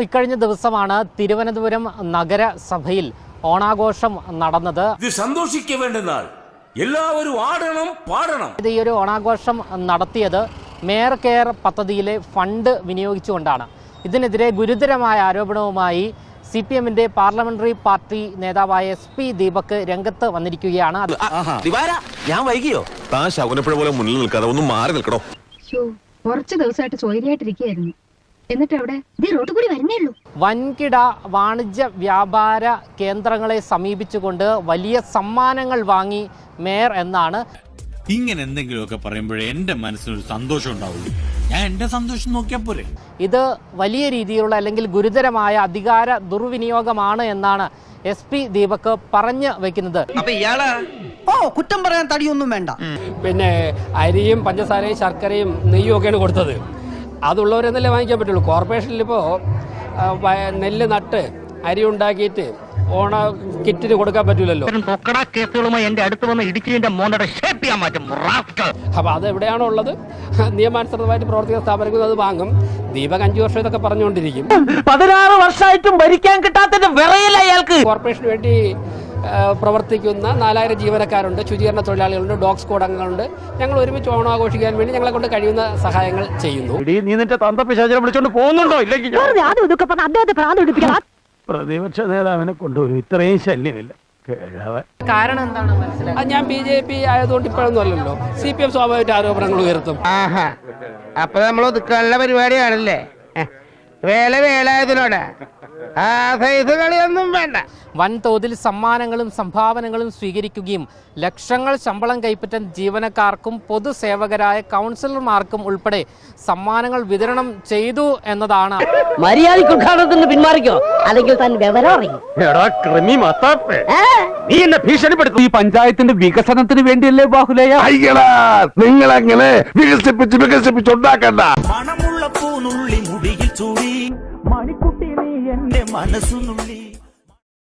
ഇക്കഴിഞ്ഞ ദിവസമാണ് തിരുവനന്തപുരം നഗരസഭയിൽ ഓണാഘോഷം നടന്നത്. ഇത് സന്തോഷിക്ക വേണ്ട നാൾ, എല്ലാവരും ആടണം പാടണം. ഈ ഒരു ഓണാഘോഷം നടത്തിയത് മേയർ കെയർ പദ്ധതിയിലെ ഫണ്ട് വിനിയോഗിച്ചുകൊണ്ടാണ്. ഇതിനെതിരെ ഗുരുതരമായ ആരോപണവുമായി CPM-ന്റെ പാർലമെന്ററി പാർട്ടി നേതാവായ SP ദീപക് രംഗത്ത് വന്നിരിക്കുകയാണ്. ഞാൻ വൈകിയോ? താൻ ശകുനപ്പുഴ പോലെ മുന്നിൽ നിൽക്കാതെ ഒന്ന് മാറി നിൽക്കണോ? കുറച്ച് ദിവസമായിട്ട് സ്വൈര്യമായിട്ടിരിക്കുകയായിരുന്നു. എന്നിട്ട് അവിടെ റോഡ് കൂടി വരുന്നേ ഉള്ളൂ. വൻകിട വാണിജ്യ വ്യാപാര കേന്ദ്രങ്ങളെ സമീപിച്ചുകൊണ്ട് വലിയ സമ്മാനങ്ങൾ വാങ്ങി മേയർ എന്നാണ്. ഇങ്ങനെ എന്തെങ്കിലുമൊക്കെ പറയുമ്പോഴേ എന്റെ മനസ്സിനൊരു സന്തോഷം ഉണ്ടാവുള്ളൂ. ഞാൻ എന്റെ സന്തോഷം നോക്കിയാൽ പോരെ. ഇത് വലിയ രീതിയിലുള്ള അല്ലെങ്കിൽ ഗുരുതരമായ അധികാര ദുർവിനിയോഗമാണ് എന്നാണ് SP ദീപക് പറഞ്ഞു വെക്കുന്നത്. കുറ്റം പറയാൻ തടിയൊന്നും വേണ്ട. പിന്നെ അരിയും പഞ്ചസാരയും ശർക്കരയും നെയ്യും ഒക്കെയാണ് കൊടുത്തത്. അതുള്ളവരെന്നല്ലേ വാങ്ങിക്കാൻ പറ്റുള്ളൂ. കോർപ്പറേഷനിൽ ഇപ്പോൾ നെല്ല് നട്ട് അരി ഉണ്ടാക്കിയിട്ട് ഓണ കിറ്റിന് കൊടുക്കാൻ പറ്റൂലല്ലോ. കേസുകളുമായി എന്റെ അടുത്ത് വന്ന് ഇടിച്ചതിന്റെ മോണ്ടയുടെ ഷേപ്പ് ചെയ്യാൻ മാറ്റും. അപ്പൊ അത് എവിടെയാണോ ഉള്ളത് നിയമാനുസൃതമായിട്ട് പ്രവർത്തിക്കുന്ന സ്ഥാപനങ്ങൾ അത് വാങ്ങും. ദീപക് 5 വർഷം ഇതൊക്കെ പറഞ്ഞുകൊണ്ടിരിക്കും. 16 വർഷമായിട്ടും ഭരിക്കാൻ കിട്ടാത്തതിന്റെ വിറയില്ല അയാൾക്ക്. കോർപ്പറേഷന് വേണ്ടി പ്രവർത്തിക്കുന്ന 4000 ജീവനക്കാരുണ്ട്, ശുചീകരണ തൊഴിലാളികളുണ്ട്, ഡോഗ് സ്ക്വാഡ് അംഗങ്ങളുണ്ട്. ഞങ്ങൾ ഒരുമിച്ച് ഓണം ആഘോഷിക്കാൻ വേണ്ടി ഞങ്ങളെ കൊണ്ട് കഴിയുന്ന സഹായങ്ങൾ ചെയ്യുന്നു. നീ നിന്റെ തന്തപ്പിശാചിനെ വിളിച്ചോണ്ട് പോകുന്നുണ്ടോ? ഇല്ലെങ്കിൽ പ്രതിപക്ഷ നേതാവിനെ കൊണ്ടുപോയി ഇത്രയും ശല്യമില്ല. കാരണം എന്താണ് മനസ്സിലായത്? ഞാൻ BJP ആയതുകൊണ്ട് ഇപ്പോഴൊന്നും അല്ലല്ലോ. CPM സ്വാഭാവികമായിട്ട് ആരോപണങ്ങൾ ഉയർത്തും. അപ്പൊ നമ്മൾ ഒതുക്കാനുള്ള പരിപാടിയാണല്ലേ? വേലായതിനോട് ആ സൈസ് കളിയൊന്നും വേണ്ട. വൻതോതിൽ സമ്മാനങ്ങളും സംഭാവനകളും സ്വീകരിക്കുകയും ലക്ഷങ്ങൾ ശമ്പളം കൈപ്പറ്റാൻ ജീവനക്കാർക്കും പൊതുസേവകരായ കൗൺസിലർമാർക്കും ഉൾപ്പെടെ സമ്മാനങ്ങൾ വിതരണം ചെയ്തു എന്നതാണ്. മര്യാദയ്ക്ക് ഉദ്ഘാടനത്തിന് പിന്മാറിക്കോ, അല്ലെങ്കിൽ താൻ വിവരം അറിയും. നീ എന്നെ ഭീഷണിപ്പെടുത്തും. ഈ പഞ്ചായത്തിന്റെ വികസനത്തിന് വേണ്ടിയല്ലേ ബാഹുലയ? നിങ്ങൾ അങ്ങനെ വികസിപ്പിച്ചുണ്ടാക്കണ്ട. മണമുള്ള പൂനുള്ളി മുടിയിൽ ചൂടി മണിക്കുട്ടി നീ എന്റെ മനസ്സുനുള്ളി.